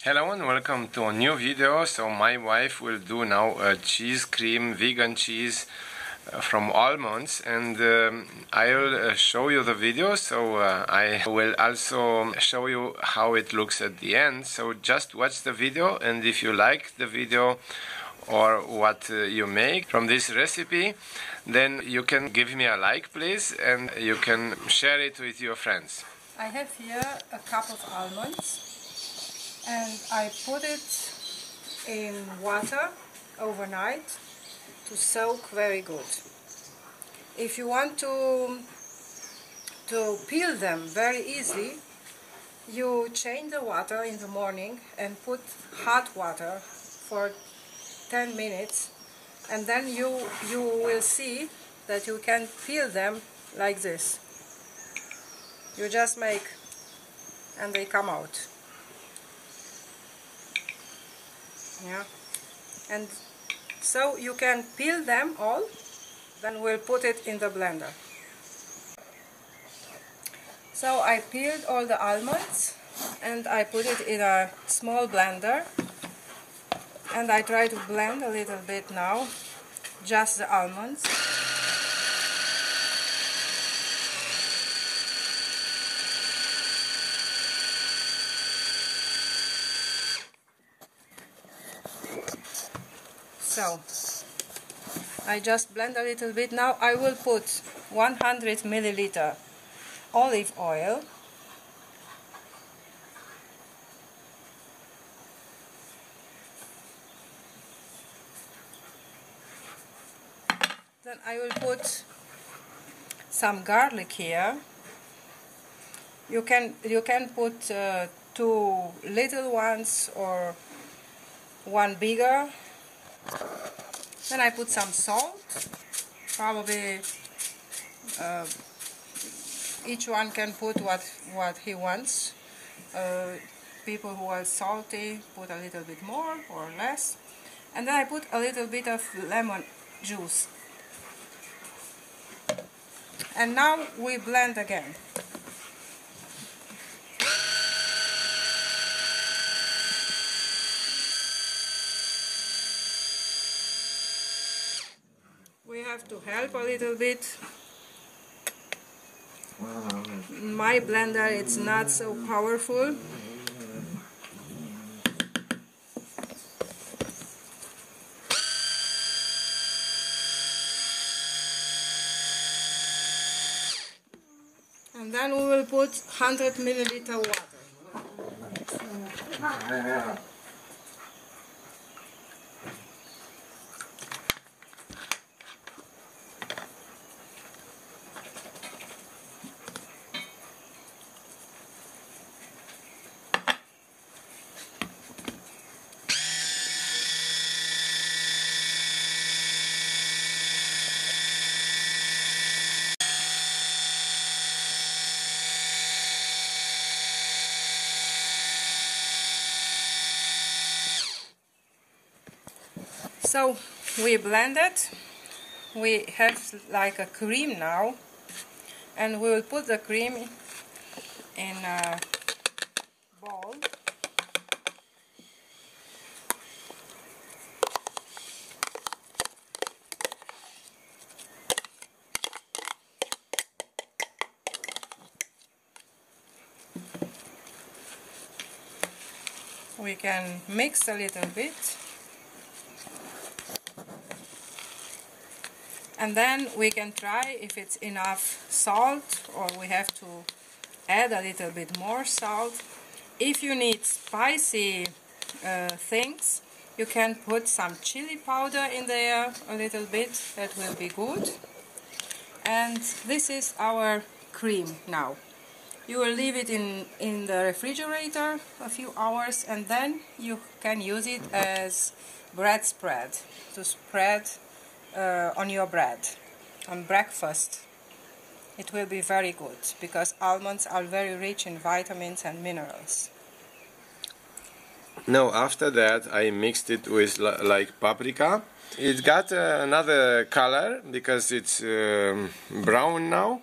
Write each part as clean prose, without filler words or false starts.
Hello and welcome to a new video. So my wife will do now a cheese cream, vegan cheese from almonds, and I'll show you the video. So I will also show you how it looks at the end. So just watch the video, and if you like the video or what you make from this recipe, then you can give me a like, please, and you can share it with your friends. I have here a cup of almonds. And I put it in water overnight to soak very good. If you want to peel them very easily, you change the water in the morning and put hot water for 10 minutes, and then you will see that you can peel them like this. You just make and they come out. Yeah, and so you can peel them all, then we'll put it in the blender. So I peeled all the almonds and I put it in a small blender, and I try to blend a little bit now, just the almonds. So I just blend a little bit. Now I will put 100 milliliter olive oil, then I will put some garlic here. You can put 2 little ones or 1 bigger. Then I put some salt, probably each one can put what he wants. People who are salty put a little bit more or less. And then I put a little bit of lemon juice. And now we blend again. We have to help a little bit. My blender is not so powerful. And then we will put 100 milliliter water. So we blended, we have like a cream now, and we will put the cream in a bowl. We can mix a little bit. And then we can try if it's enough salt, or we have to add a little bit more salt. If you need spicy things, you can put some chili powder in there, a little bit, that will be good. And this is our cream now. You will leave it in the refrigerator a few hours, and then you can use it as bread spread, to spread on your bread, on breakfast. It will be very good, because almonds are very rich in vitamins and minerals. Now after that I mixed it with like paprika. It got another color because it's brown now,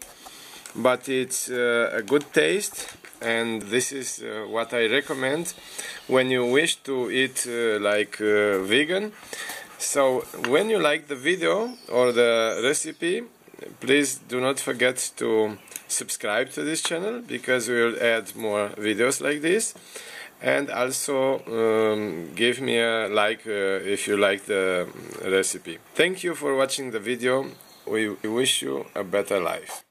but it's a good taste. and this is what I recommend when you wish to eat vegan. So when you like the video or the recipe, please do not forget to subscribe to this channel, because we will add more videos like this. And also give me a like if you like the recipe. Thank you for watching the video. We wish you a better life.